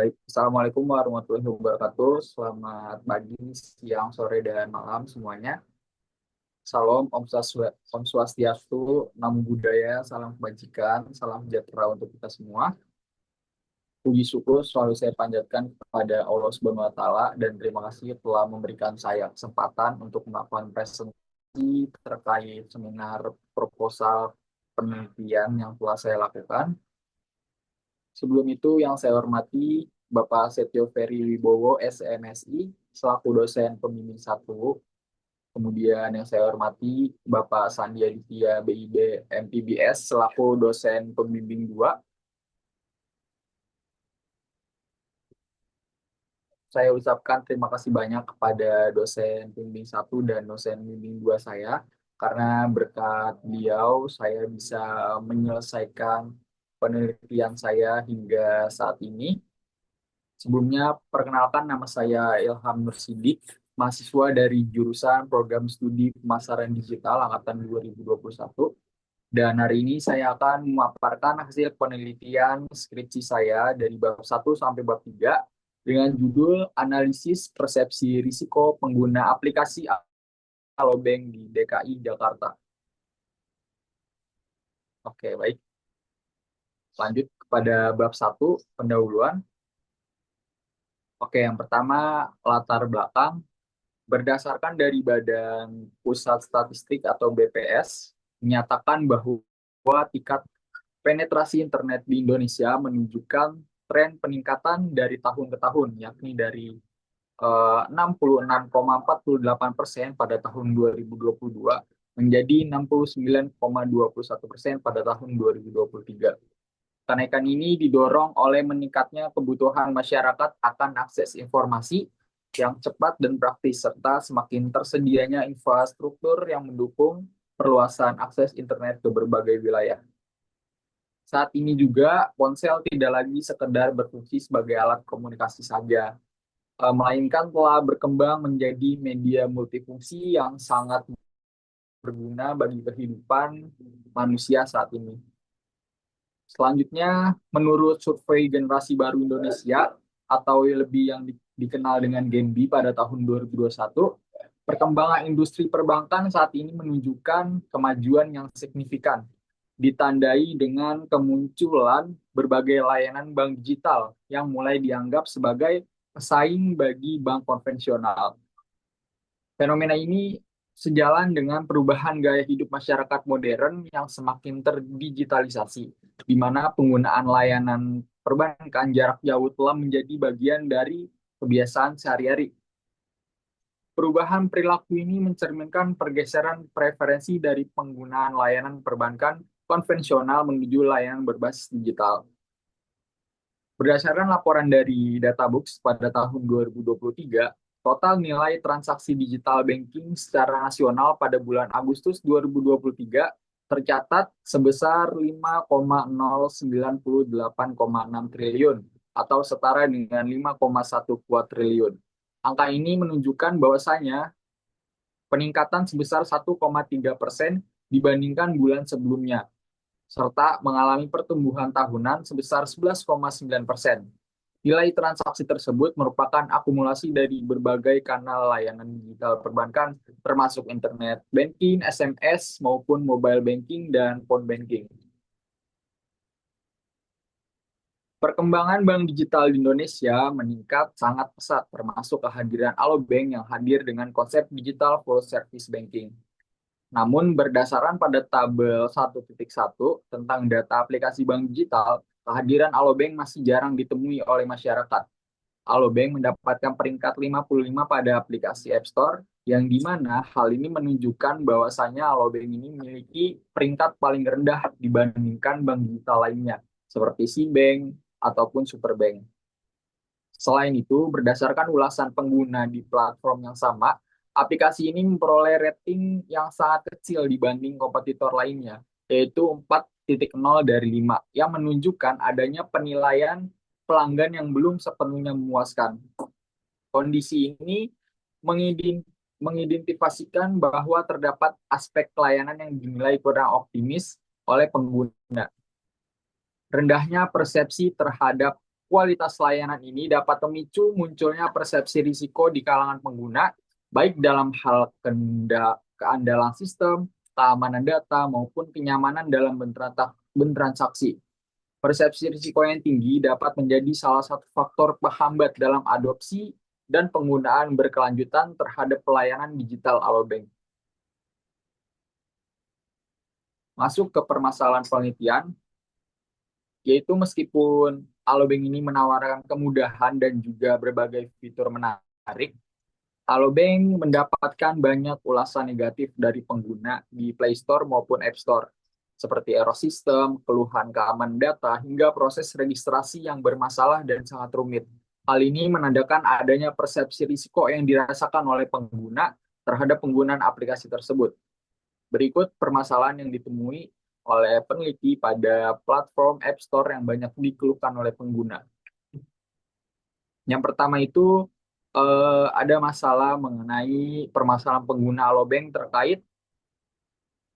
Baik, Assalamualaikum warahmatullahi wabarakatuh. Selamat pagi, siang, sore, dan malam semuanya. Salam, Om Swastiastu, Namo Buddhaya, salam kebajikan, salam sejahtera untuk kita semua. Puji syukur selalu saya panjatkan kepada Allah Subhanahu wa Ta'ala dan terima kasih telah memberikan saya kesempatan untuk melakukan presentasi terkait seminar proposal penelitian yang telah saya lakukan. Sebelum itu, yang saya hormati Bapak Setio Ferry Wibowo, SMSI, selaku dosen pembimbing 1. Kemudian yang saya hormati Bapak Sandi Aditya, BIB, MPBS, selaku dosen pembimbing 2. Saya ucapkan terima kasih banyak kepada dosen pembimbing 1 dan dosen pembimbing 2 saya, karena berkat beliau saya bisa menyelesaikan penelitian saya hingga saat ini. Sebelumnya, perkenalkan nama saya Ilham Nur Sidik, mahasiswa dari jurusan Program Studi Pemasaran Digital Angkatan 2021. Dan hari ini saya akan memaparkan hasil penelitian skripsi saya dari bab 1 sampai bab 3 dengan judul Analisis Persepsi Risiko Pengguna Aplikasi Alobank di DKI Jakarta. Oke, baik. Lanjut kepada bab 1, pendahuluan. Oke, yang pertama, latar belakang. Berdasarkan dari Badan Pusat Statistik atau BPS, menyatakan bahwa tingkat penetrasi internet di Indonesia menunjukkan tren peningkatan dari tahun ke tahun, yakni dari 66,48% pada tahun 2022 menjadi 69,21% pada tahun 2023. Kenaikan ini didorong oleh meningkatnya kebutuhan masyarakat akan akses informasi yang cepat dan praktis, serta semakin tersedianya infrastruktur yang mendukung perluasan akses internet ke berbagai wilayah. Saat ini juga, ponsel tidak lagi sekedar berfungsi sebagai alat komunikasi saja, melainkan telah berkembang menjadi media multifungsi yang sangat berguna bagi kehidupan manusia saat ini. Selanjutnya, menurut survei Generasi Baru Indonesia atau lebih yang dikenal dengan Genbi pada tahun 2021, perkembangan industri perbankan saat ini menunjukkan kemajuan yang signifikan, ditandai dengan kemunculan berbagai layanan bank digital yang mulai dianggap sebagai pesaing bagi bank konvensional. Fenomena ini sejalan dengan perubahan gaya hidup masyarakat modern yang semakin terdigitalisasi, di mana penggunaan layanan perbankan jarak jauh telah menjadi bagian dari kebiasaan sehari-hari. Perubahan perilaku ini mencerminkan pergeseran preferensi dari penggunaan layanan perbankan konvensional menuju layanan berbasis digital. Berdasarkan laporan dari Databooks pada tahun 2023, total nilai transaksi digital banking secara nasional pada bulan Agustus 2023 tercatat sebesar 5,098,6 triliun atau setara dengan 5,1 triliun. Angka ini menunjukkan bahwasanya peningkatan sebesar 1,3% dibandingkan bulan sebelumnya, serta mengalami pertumbuhan tahunan sebesar 11,9%. Nilai transaksi tersebut merupakan akumulasi dari berbagai kanal layanan digital perbankan, termasuk internet banking, SMS, maupun mobile banking dan phone banking. Perkembangan bank digital di Indonesia meningkat sangat pesat, termasuk kehadiran Alobank yang hadir dengan konsep digital full service banking. Namun berdasarkan pada tabel 1.1 tentang data aplikasi bank digital, kehadiran Alobank masih jarang ditemui oleh masyarakat. Alobank mendapatkan peringkat 55 pada aplikasi App Store, yang di mana hal ini menunjukkan bahwasannya Alobank ini memiliki peringkat paling rendah dibandingkan bank digital lainnya, seperti SeaBank ataupun Superbank. Selain itu, berdasarkan ulasan pengguna di platform yang sama, aplikasi ini memperoleh rating yang sangat kecil dibanding kompetitor lainnya, yaitu 4,0 dari 5, yang menunjukkan adanya penilaian pelanggan yang belum sepenuhnya memuaskan. Kondisi ini mengidentifikasikan bahwa terdapat aspek pelayanan yang dinilai kurang optimis oleh pengguna. Rendahnya persepsi terhadap kualitas layanan ini dapat memicu munculnya persepsi risiko di kalangan pengguna, baik dalam hal keandalan sistem, keamanan data, maupun kenyamanan dalam bertransaksi. Persepsi risiko yang tinggi dapat menjadi salah satu faktor penghambat dalam adopsi dan penggunaan berkelanjutan terhadap pelayanan digital alobank. Masuk ke permasalahan penelitian, yaitu meskipun alobank ini menawarkan kemudahan dan juga berbagai fitur menarik, alobank mendapatkan banyak ulasan negatif dari pengguna di Play Store maupun App Store, seperti error sistem, keluhan keamanan data, hingga proses registrasi yang bermasalah dan sangat rumit. Hal ini menandakan adanya persepsi risiko yang dirasakan oleh pengguna terhadap penggunaan aplikasi tersebut. Berikut permasalahan yang ditemui oleh peneliti pada platform App Store yang banyak dikeluhkan oleh pengguna. Yang pertama itu ada masalah mengenai permasalahan pengguna alobank terkait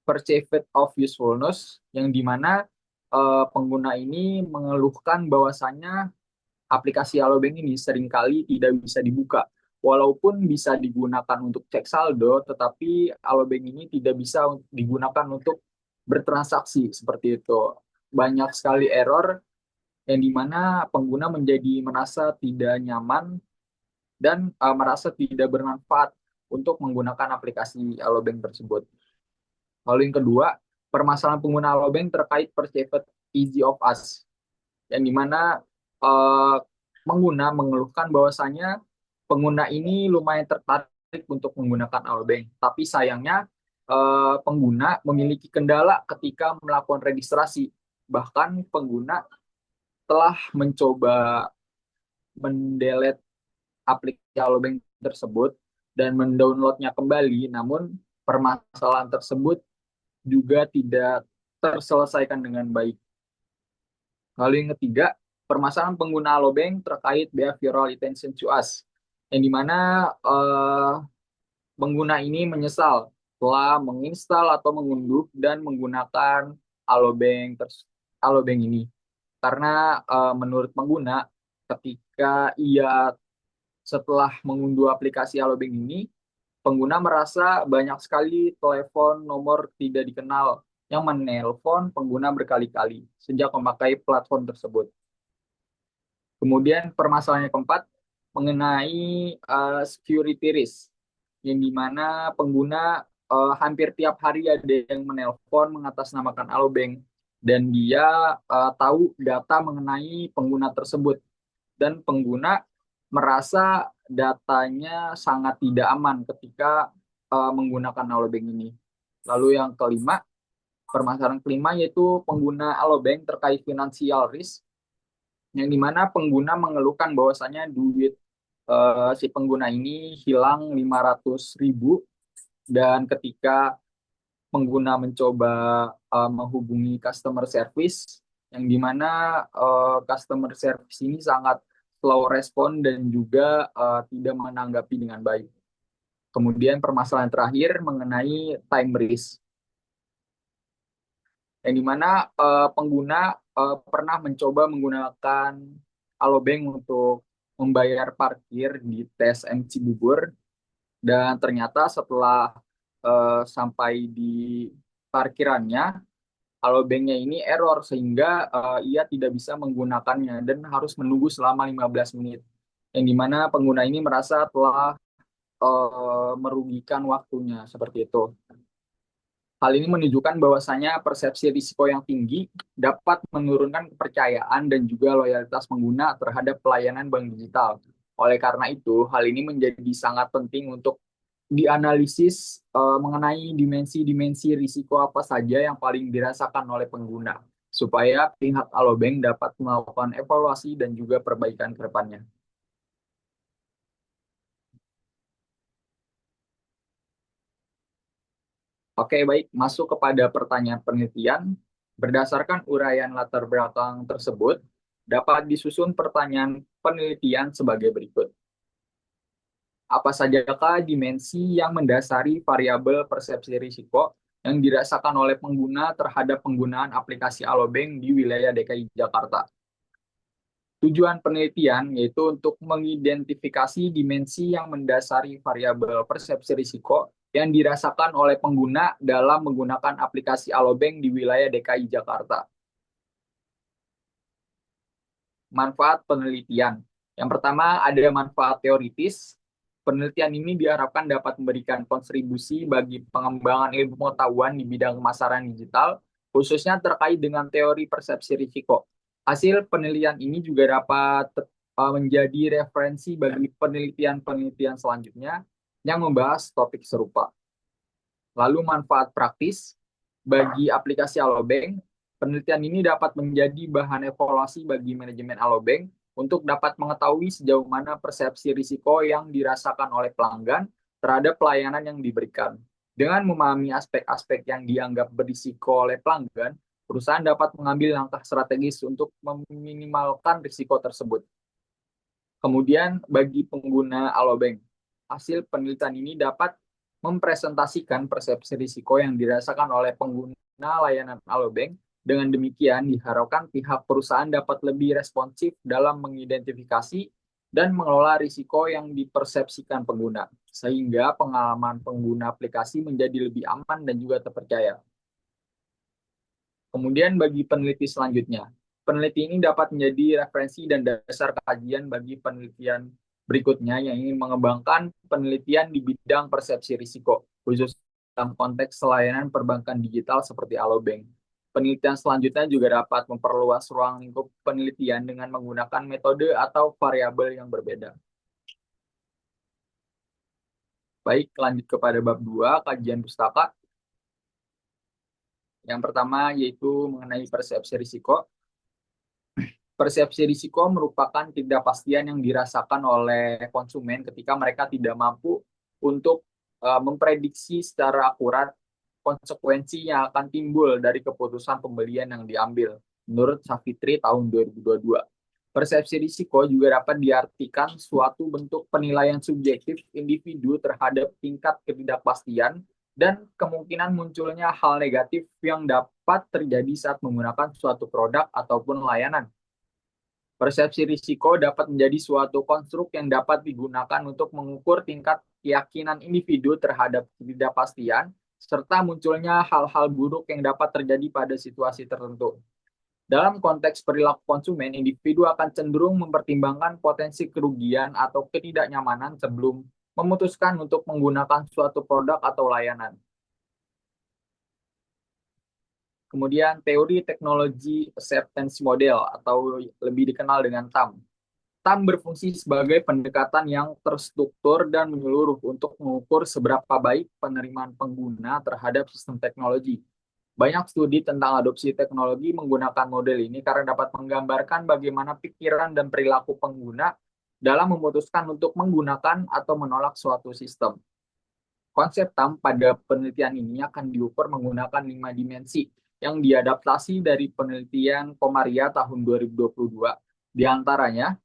perceived of usefulness, yang dimana pengguna ini mengeluhkan bahwasannya aplikasi alobank ini seringkali tidak bisa dibuka. Walaupun bisa digunakan untuk cek saldo, tetapi alobank ini tidak bisa digunakan untuk bertransaksi seperti itu. Banyak sekali error yang dimana pengguna menjadi merasa tidak nyaman dan merasa tidak bermanfaat untuk menggunakan aplikasi alobank tersebut. Lalu yang kedua, permasalahan pengguna alobank terkait perceived easy of us, yang dimana eh, pengguna mengeluhkan bahwasanya pengguna ini lumayan tertarik untuk menggunakan alobank, tapi sayangnya pengguna memiliki kendala ketika melakukan registrasi. Bahkan pengguna telah mencoba mendelete aplikasi alobank tersebut dan mendownloadnya kembali, namun permasalahan tersebut juga tidak terselesaikan dengan baik. Lalu yang ketiga, permasalahan pengguna alobank terkait behavioral attention to us, yang dimana pengguna ini menyesal telah menginstal atau mengunduh dan menggunakan alobank ini, karena menurut pengguna ketika ia setelah mengunduh aplikasi alobank ini, pengguna merasa banyak sekali telepon nomor tidak dikenal yang menelpon pengguna berkali-kali sejak memakai platform tersebut. Kemudian permasalahan yang keempat mengenai security risk, yang dimana pengguna hampir tiap hari ada yang menelpon mengatasnamakan alobank dan dia tahu data mengenai pengguna tersebut, dan pengguna merasa datanya sangat tidak aman ketika menggunakan alobank ini. Lalu yang kelima, permasalahan kelima yaitu pengguna alobank terkait financial risk, yang dimana pengguna mengeluhkan bahwasanya duit si pengguna ini hilang 500.000, dan ketika pengguna mencoba menghubungi customer service, yang dimana customer service ini sangat slow respon dan juga tidak menanggapi dengan baik. Kemudian permasalahan terakhir mengenai time risk, yang dimana pengguna pernah mencoba menggunakan alobank untuk membayar parkir di TSM Cibubur, dan ternyata setelah sampai di parkirannya, alobanknya ini error sehingga ia tidak bisa menggunakannya dan harus menunggu selama 15 menit. Yang dimana pengguna ini merasa telah merugikan waktunya seperti itu. Hal ini menunjukkan bahwasanya persepsi risiko yang tinggi dapat menurunkan kepercayaan dan juga loyalitas pengguna terhadap pelayanan bank digital. Oleh karena itu, hal ini menjadi sangat penting untuk dianalisis mengenai dimensi-dimensi risiko apa saja yang paling dirasakan oleh pengguna, supaya pihak alobank dapat melakukan evaluasi dan juga perbaikan ke depannya. Oke, baik. Masuk kepada pertanyaan penelitian. Berdasarkan uraian latar belakang tersebut, dapat disusun pertanyaan penelitian sebagai berikut. Apa sajakah dimensi yang mendasari variabel persepsi risiko yang dirasakan oleh pengguna terhadap penggunaan aplikasi alobank di wilayah DKI Jakarta? Tujuan penelitian yaitu untuk mengidentifikasi dimensi yang mendasari variabel persepsi risiko yang dirasakan oleh pengguna dalam menggunakan aplikasi Alobank di wilayah DKI Jakarta. Manfaat penelitian. Yang pertama ada manfaat teoritis. Penelitian ini diharapkan dapat memberikan kontribusi bagi pengembangan ilmu pengetahuan di bidang pemasaran digital, khususnya terkait dengan teori persepsi risiko. Hasil penelitian ini juga dapat menjadi referensi bagi penelitian-penelitian selanjutnya yang membahas topik serupa. Lalu manfaat praktis bagi aplikasi Alobank, penelitian ini dapat menjadi bahan evaluasi bagi manajemen Alobank untuk dapat mengetahui sejauh mana persepsi risiko yang dirasakan oleh pelanggan terhadap pelayanan yang diberikan. Dengan memahami aspek-aspek yang dianggap berisiko oleh pelanggan, perusahaan dapat mengambil langkah strategis untuk meminimalkan risiko tersebut. Kemudian bagi pengguna Alobank, hasil penelitian ini dapat mempresentasikan persepsi risiko yang dirasakan oleh pengguna layanan Alobank. Dengan demikian, diharapkan pihak perusahaan dapat lebih responsif dalam mengidentifikasi dan mengelola risiko yang dipersepsikan pengguna, sehingga pengalaman pengguna aplikasi menjadi lebih aman dan juga terpercaya. Kemudian bagi peneliti selanjutnya, peneliti ini dapat menjadi referensi dan dasar kajian bagi penelitian berikutnya yang ingin mengembangkan penelitian di bidang persepsi risiko, khusus dalam konteks layanan perbankan digital seperti Alobank. Penelitian selanjutnya juga dapat memperluas ruang lingkup penelitian dengan menggunakan metode atau variabel yang berbeda. Baik, lanjut kepada bab 2, kajian pustaka. Yang pertama yaitu mengenai persepsi risiko. Persepsi risiko merupakan ketidakpastian yang dirasakan oleh konsumen ketika mereka tidak mampu untuk memprediksi secara akurat konsekuensi yang akan timbul dari keputusan pembelian yang diambil. Menurut Savitri tahun 2022. Persepsi risiko juga dapat diartikan suatu bentuk penilaian subjektif individu terhadap tingkat ketidakpastian dan kemungkinan munculnya hal negatif yang dapat terjadi saat menggunakan suatu produk ataupun layanan. Persepsi risiko dapat menjadi suatu konstruk yang dapat digunakan untuk mengukur tingkat keyakinan individu terhadap ketidakpastian, serta munculnya hal-hal buruk yang dapat terjadi pada situasi tertentu. Dalam konteks perilaku konsumen, individu akan cenderung mempertimbangkan potensi kerugian atau ketidaknyamanan sebelum memutuskan untuk menggunakan suatu produk atau layanan. Kemudian teori teknologi acceptance model atau lebih dikenal dengan TAM. TAM berfungsi sebagai pendekatan yang terstruktur dan menyeluruh untuk mengukur seberapa baik penerimaan pengguna terhadap sistem teknologi. Banyak studi tentang adopsi teknologi menggunakan model ini karena dapat menggambarkan bagaimana pikiran dan perilaku pengguna dalam memutuskan untuk menggunakan atau menolak suatu sistem. Konsep TAM pada penelitian ini akan diukur menggunakan 5 dimensi yang diadaptasi dari penelitian Komaria tahun 2022. Di antaranya,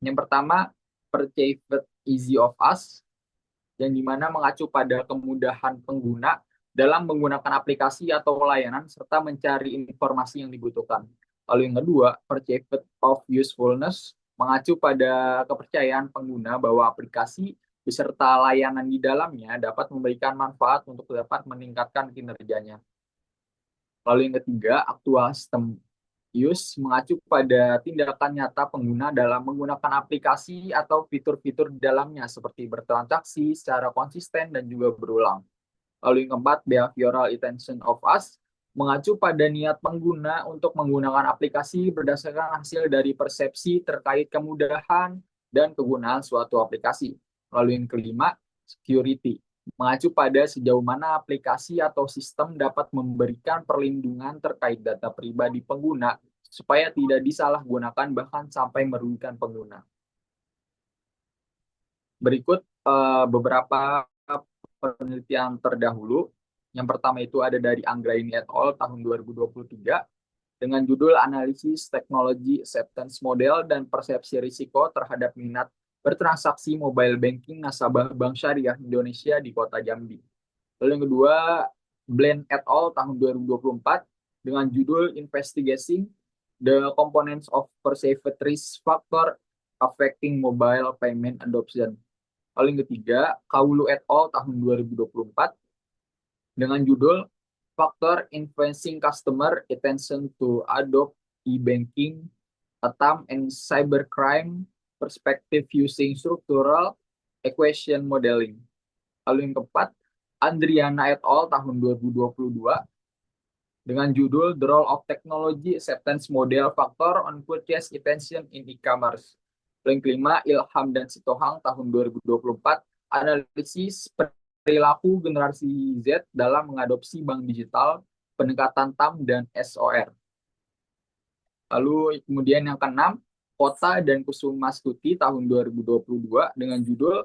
yang pertama, Perceived Easy of Us, yang dimana mengacu pada kemudahan pengguna dalam menggunakan aplikasi atau layanan serta mencari informasi yang dibutuhkan. Lalu yang kedua, Perceived of Usefulness, mengacu pada kepercayaan pengguna bahwa aplikasi beserta layanan di dalamnya dapat memberikan manfaat untuk dapat meningkatkan kinerjanya. Lalu yang ketiga, Actual System Use, mengacu pada tindakan nyata pengguna dalam menggunakan aplikasi atau fitur-fitur di dalamnya seperti bertransaksi secara konsisten dan juga berulang. Lalu yang keempat, Behavioral Intention of Us, mengacu pada niat pengguna untuk menggunakan aplikasi berdasarkan hasil dari persepsi terkait kemudahan dan kegunaan suatu aplikasi. Lalu yang kelima, Security, mengacu pada sejauh mana aplikasi atau sistem dapat memberikan perlindungan terkait data pribadi pengguna supaya tidak disalahgunakan bahkan sampai merugikan pengguna. Berikut beberapa penelitian terdahulu. Yang pertama itu ada dari Anggraini et al. Tahun 2023 dengan judul Analisis Teknologi Acceptance Model dan Persepsi Risiko terhadap Minat Bertransaksi Mobile Banking Nasabah Bank Syariah Indonesia di Kota Jambi. Lalu yang kedua, Blend et al. Tahun 2024 dengan judul Investigating The components of perceived risk factor affecting mobile payment adoption. Lalu yang ketiga, Kaulu et al. Tahun 2024 dengan judul Factor Influencing Customer Attention to Adopt E-Banking, Attempt and Cybercrime Perspective Using Structural Equation Modeling. Lalu yang keempat, Andriana et al. Tahun 2022 dengan judul The Role of Technology Acceptance Model Factor on Purchase Intention in E-Commerce. Yang kelima, Ilham dan Sitohang tahun 2024, analisis perilaku generasi Z dalam mengadopsi bank digital, pendekatan TAM dan SOR. Lalu kemudian yang keenam, Kota dan Kusumastuti tahun 2022 dengan judul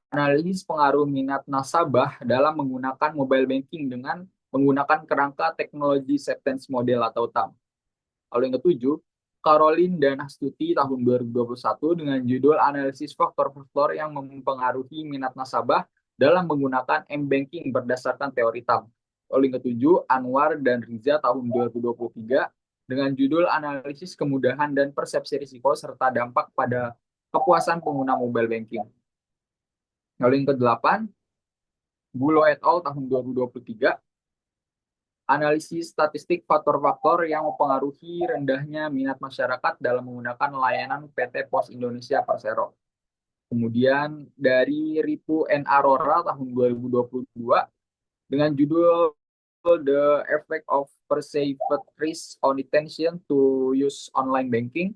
Analisis Pengaruh Minat Nasabah dalam menggunakan mobile banking dengan menggunakan kerangka teknologi acceptance model atau TAM. Lalu yang ketujuh, Caroline dan Astuti tahun 2021 dengan judul Analisis Faktor-Faktor yang Mempengaruhi Minat Nasabah dalam menggunakan M-Banking berdasarkan teori TAM. Lalu yang ketujuh, Anwar dan Riza tahun 2023 dengan judul Analisis Kemudahan dan Persepsi Risiko serta Dampak pada Kepuasan Pengguna Mobile Banking. Lalu yang kedelapan, Bulo et al. Tahun 2023, analisis statistik faktor-faktor yang mempengaruhi rendahnya minat masyarakat dalam menggunakan layanan PT Pos Indonesia Persero. Kemudian dari Ripu N. Arora tahun 2022 dengan judul The Effect of Perceived Risk on Intention to Use Online Banking.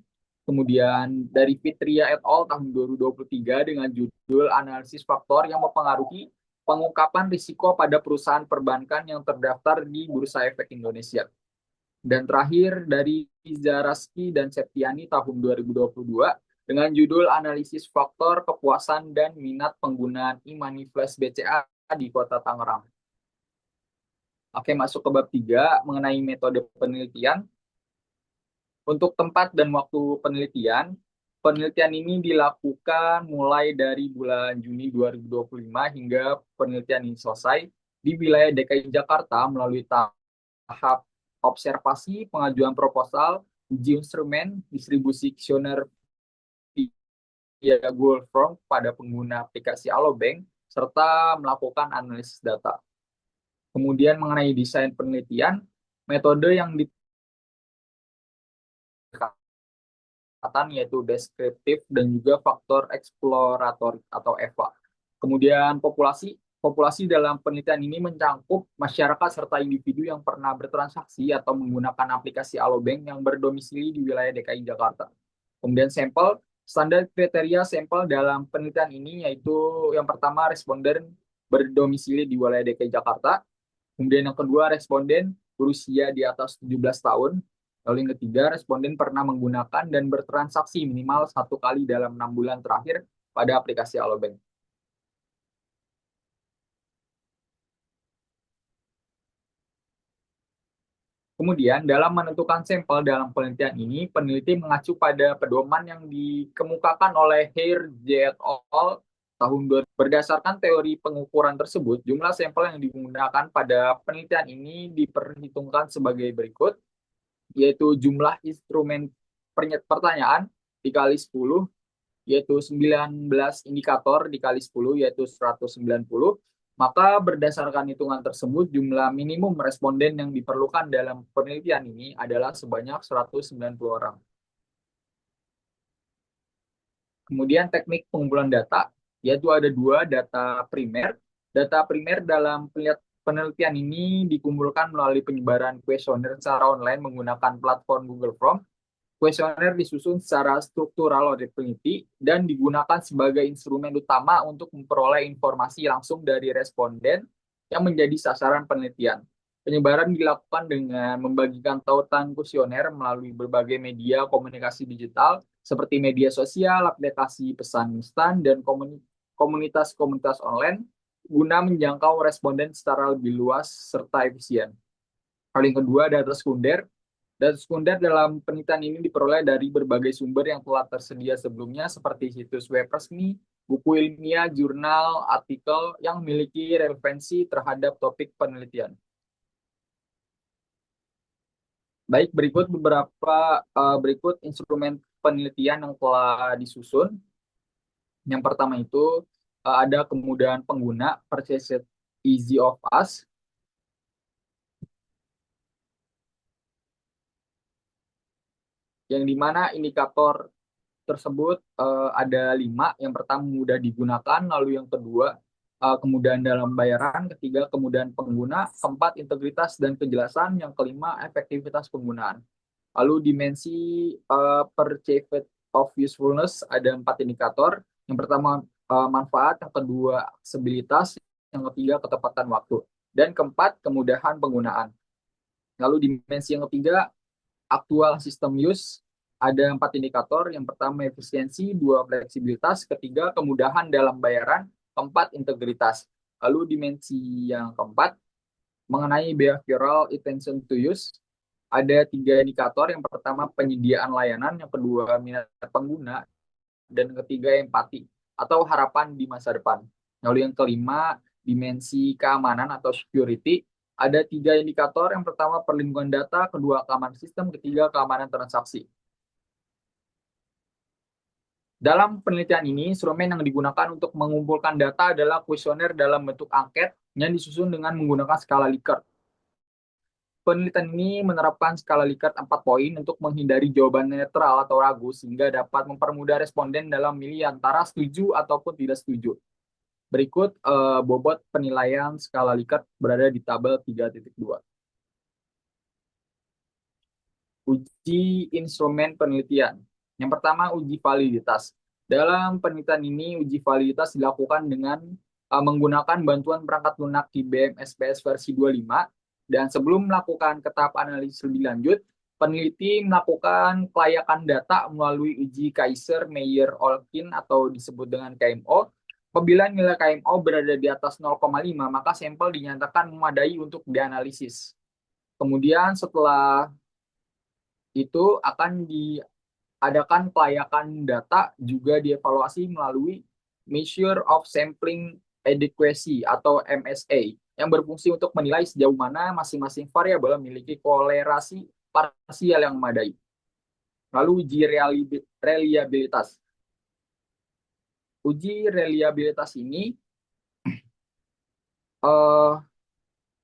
Kemudian dari Fitria et al. Tahun 2023 dengan judul Analisis Faktor yang Mempengaruhi Pengungkapan Risiko pada Perusahaan Perbankan yang Terdaftar di Bursa Efek Indonesia. Dan terakhir dari Zaraski dan Septiani tahun 2022 dengan judul Analisis Faktor Kepuasan dan Minat Penggunaan e-money flash BCA di Kota Tangerang. Oke, masuk ke bab 3 mengenai metode penelitian. Untuk tempat dan waktu penelitian, penelitian ini dilakukan mulai dari bulan Juni 2025 hingga penelitian ini selesai di wilayah DKI Jakarta melalui tahap observasi, pengajuan proposal, uji instrumen, distribusi kuesioner via Google Form pada pengguna aplikasi Alobank, serta melakukan analisis data. Kemudian mengenai desain penelitian, metode yang yaitu deskriptif dan juga faktor eksploratorik atau EVA. Kemudian populasi dalam penelitian ini mencakup masyarakat serta individu yang pernah bertransaksi atau menggunakan aplikasi Alobank yang berdomisili di wilayah DKI Jakarta. Kemudian standar kriteria sampel dalam penelitian ini yaitu yang pertama responden berdomisili di wilayah DKI Jakarta. Kemudian yang kedua responden berusia di atas 17 tahun. Lalu yang ketiga, responden pernah menggunakan dan bertransaksi minimal 1 kali dalam 6 bulan terakhir pada aplikasi Alobank. Kemudian, dalam menentukan sampel dalam penelitian ini, peneliti mengacu pada pedoman yang dikemukakan oleh Hare J. et al. Tahun 2000. Berdasarkan teori pengukuran tersebut, jumlah sampel yang digunakan pada penelitian ini diperhitungkan sebagai berikut, yaitu jumlah instrumen pertanyaan dikali 10, yaitu 19 indikator dikali 10, yaitu 190. Maka berdasarkan hitungan tersebut, jumlah minimum responden yang diperlukan dalam penelitian ini adalah sebanyak 190 orang. Kemudian teknik pengumpulan data, yaitu ada dua, data primer. Data primer dalam penelitian ini dikumpulkan melalui penyebaran kuesioner secara online menggunakan platform Google Form. Kuesioner disusun secara struktural oleh peneliti dan digunakan sebagai instrumen utama untuk memperoleh informasi langsung dari responden yang menjadi sasaran penelitian. Penyebaran dilakukan dengan membagikan tautan kuesioner melalui berbagai media komunikasi digital seperti media sosial, aplikasi pesan instan, dan komunitas-komunitas online guna menjangkau responden secara lebih luas serta efisien. Hal yang kedua, data sekunder. Data sekunder dalam penelitian ini diperoleh dari berbagai sumber yang telah tersedia sebelumnya seperti situs web resmi, buku ilmiah, jurnal, artikel yang memiliki relevansi terhadap topik penelitian. Baik, berikut instrumen penelitian yang telah disusun. Yang pertama itu ada kemudahan pengguna, purchase easy of us, yang dimana indikator tersebut ada 5. Yang pertama mudah digunakan, lalu yang kedua kemudahan dalam bayaran, ketiga kemudahan pengguna, keempat integritas dan kejelasan, yang kelima efektivitas penggunaan. Lalu dimensi perceived of usefulness ada 4 indikator. Yang pertama manfaat, yang kedua aksesibilitas, yang ketiga ketepatan waktu, dan keempat kemudahan penggunaan. Lalu dimensi yang ketiga aktual system use ada 4 indikator. Yang pertama efisiensi, dua fleksibilitas, ketiga kemudahan dalam bayaran, keempat integritas. Lalu dimensi yang keempat mengenai behavioral attention to use ada 3 indikator. Yang pertama penyediaan layanan, yang kedua minat pengguna, dan ketiga empati atau harapan di masa depan. Lalu yang kelima dimensi keamanan atau security ada 3 indikator. Yang pertama perlindungan data, kedua keamanan sistem, ketiga keamanan transaksi. Dalam penelitian ini, instrumen yang digunakan untuk mengumpulkan data adalah kuesioner dalam bentuk angket yang disusun dengan menggunakan skala Likert. Penelitian ini menerapkan skala Likert 4 poin untuk menghindari jawaban netral atau ragu sehingga dapat mempermudah responden dalam memilih antara setuju ataupun tidak setuju. Berikut bobot penilaian skala Likert berada di tabel 3.2. Uji instrumen penelitian. Yang pertama, uji validitas. Dalam penelitian ini, uji validitas dilakukan dengan menggunakan bantuan perangkat lunak IBM SPS versi 25. Dan sebelum melakukan ke tahap analisis lebih lanjut, peneliti melakukan kelayakan data melalui uji Kaiser-Meyer-Olkin atau disebut dengan KMO. Apabila nilai KMO berada di atas 0,5, maka sampel dinyatakan memadai untuk dianalisis. Kemudian setelah itu akan diadakan kelayakan data juga dievaluasi melalui Measure of Sampling Adequacy atau MSA yang berfungsi untuk menilai sejauh mana masing-masing variabel memiliki kolerasi parsial yang memadai. Lalu uji reliabilitas. Uji reliabilitas ini eh,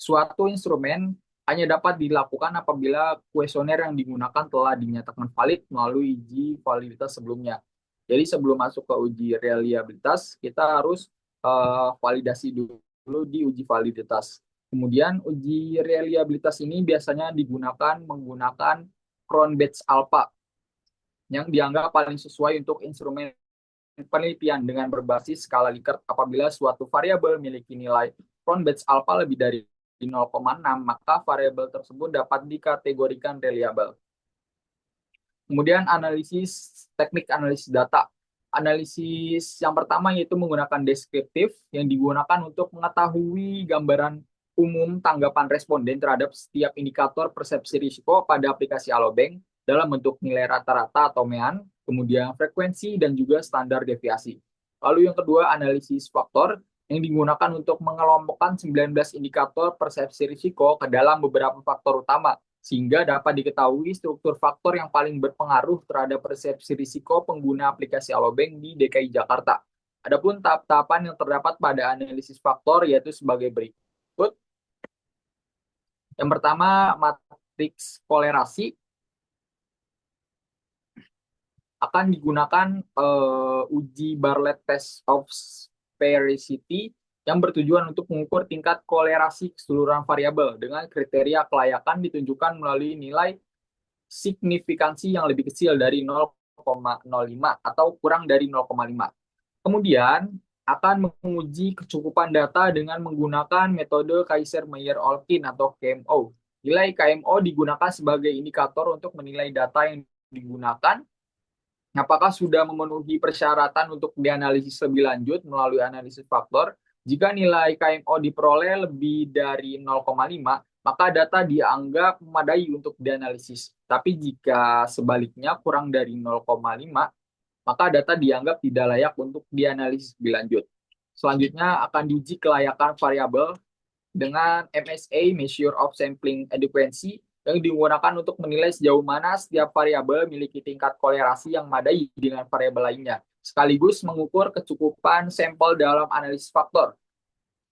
suatu instrumen hanya dapat dilakukan apabila kuesioner yang digunakan telah dinyatakan valid melalui uji validitas sebelumnya. Jadi sebelum masuk ke uji reliabilitas, kita harus validasi dulu di uji validitas. Kemudian uji reliabilitas ini biasanya digunakan menggunakan Cron-Batch Alpha yang dianggap paling sesuai untuk instrumen penelitian dengan berbasis skala Likert. Apabila suatu variabel memiliki nilai Cron-Batch alpha lebih dari 0,6, maka variabel tersebut dapat dikategorikan reliable. Kemudian teknik analisis data. Analisis yang pertama yaitu menggunakan deskriptif yang digunakan untuk mengetahui gambaran umum tanggapan responden terhadap setiap indikator persepsi risiko pada aplikasi Alobank dalam bentuk nilai rata-rata atau MEAN, kemudian frekuensi dan juga standar deviasi. Lalu yang kedua, analisis faktor yang digunakan untuk mengelompokkan 19 indikator persepsi risiko ke dalam beberapa faktor utama sehingga dapat diketahui struktur faktor yang paling berpengaruh terhadap persepsi risiko pengguna aplikasi Alobank di DKI Jakarta. Adapun tahap-tahapan yang terdapat pada analisis faktor yaitu sebagai berikut. Yang pertama, matriks kolerasi akan digunakan uji Bartlett Test of Sphericity yang bertujuan untuk mengukur tingkat kolerasi keseluruhan variabel dengan kriteria kelayakan ditunjukkan melalui nilai signifikansi yang lebih kecil dari 0,05 atau kurang dari 0,5. Kemudian akan menguji kecukupan data dengan menggunakan metode Kaiser-Meyer-Olkin atau KMO. Nilai KMO digunakan sebagai indikator untuk menilai data yang digunakan apakah sudah memenuhi persyaratan untuk dianalisis lebih lanjut melalui analisis faktor. Jika nilai KMO diperoleh lebih dari 0,5, maka data dianggap memadai untuk dianalisis. Tapi jika sebaliknya kurang dari 0,5, maka data dianggap tidak layak untuk dianalisis lebih lanjut. Selanjutnya akan diuji kelayakan variabel dengan MSA, Measure of Sampling Adequacy, yang digunakan untuk menilai sejauh mana setiap variabel memiliki tingkat kolerasi yang madai dengan variabel lainnya, sekaligus mengukur kecukupan sampel dalam analisis faktor.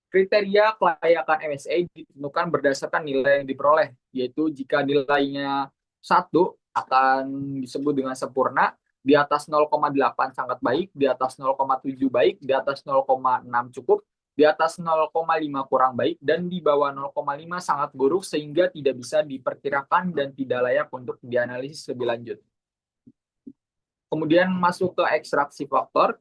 Kriteria kelayakan MSA ditentukan berdasarkan nilai yang diperoleh, yaitu jika nilainya 1 akan disebut dengan sempurna, di atas 0,8 sangat baik, di atas 0,7 baik, di atas 0,6 cukup, di atas 0,5 kurang baik, dan di bawah 0,5 sangat buruk sehingga tidak bisa diperkirakan dan tidak layak untuk dianalisis lebih lanjut. Kemudian masuk ke ekstraksi faktor,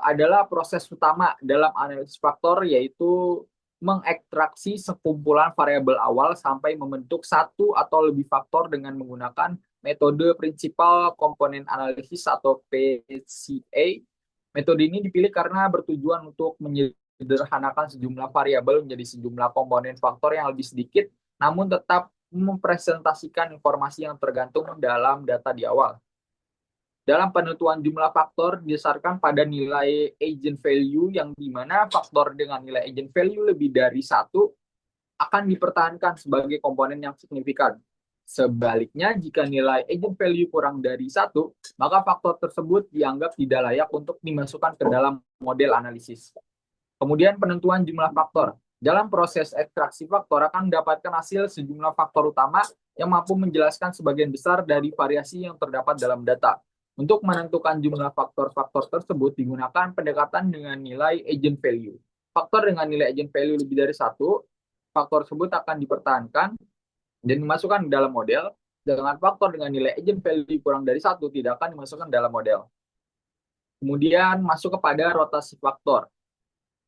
adalah proses utama dalam analisis faktor, yaitu mengekstraksi sekumpulan variabel awal sampai membentuk satu atau lebih faktor dengan menggunakan metode prinsipal komponen analisis atau PCA. Metode ini dipilih karena bertujuan untuk menyederhanakan sejumlah variabel menjadi sejumlah komponen faktor yang lebih sedikit, namun tetap mempresentasikan informasi yang tergantung dalam data di awal. Dalam penentuan jumlah faktor didasarkan pada nilai eigenvalue, yang dimana faktor dengan nilai eigenvalue lebih dari 1 akan dipertahankan sebagai komponen yang signifikan. Sebaliknya, jika nilai eigenvalue kurang dari 1, maka faktor tersebut dianggap tidak layak untuk dimasukkan ke dalam model analisis. Kemudian penentuan jumlah faktor. Dalam proses ekstraksi faktor akan mendapatkan hasil sejumlah faktor utama yang mampu menjelaskan sebagian besar dari variasi yang terdapat dalam data. Untuk menentukan jumlah faktor-faktor tersebut digunakan pendekatan dengan nilai eigenvalue. Faktor dengan nilai eigenvalue lebih dari 1, faktor tersebut akan dipertahankan dan dimasukkan ke dalam model. Dengan faktor dengan nilai eigenvalue kurang dari 1 tidak akan dimasukkan dalam model. Kemudian masuk kepada rotasi faktor.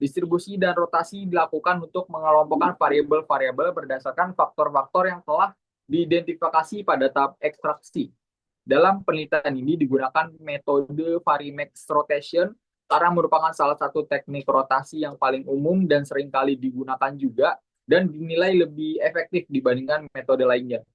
Distribusi dan rotasi dilakukan untuk mengelompokkan variabel-variabel berdasarkan faktor-faktor yang telah diidentifikasi pada tahap ekstraksi. Dalam penelitian ini digunakan metode Varimax rotation karena merupakan salah satu teknik rotasi yang paling umum dan seringkali digunakan juga dan dinilai lebih efektif dibandingkan metode lainnya.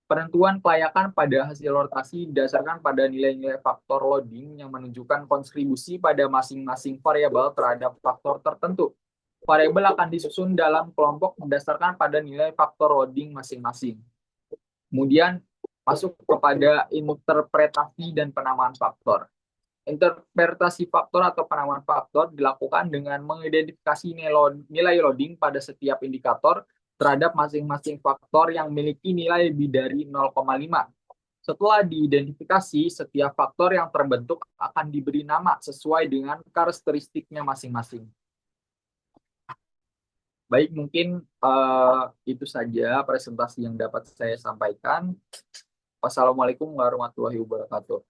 Penentuan kelayakan pada hasil rotasi didasarkan pada nilai-nilai faktor loading yang menunjukkan kontribusi pada masing-masing variabel terhadap faktor tertentu. Variabel akan disusun dalam kelompok berdasarkan pada nilai faktor loading masing-masing. Kemudian masuk kepada interpretasi dan penamaan faktor. Interpretasi faktor atau penamaan faktor dilakukan dengan mengidentifikasi nilai loading pada setiap indikator terhadap masing-masing faktor yang memiliki nilai lebih dari 0,5. Setelah diidentifikasi, setiap faktor yang terbentuk akan diberi nama sesuai dengan karakteristiknya masing-masing. Baik, mungkin itu saja presentasi yang dapat saya sampaikan. Wassalamualaikum warahmatullahi wabarakatuh.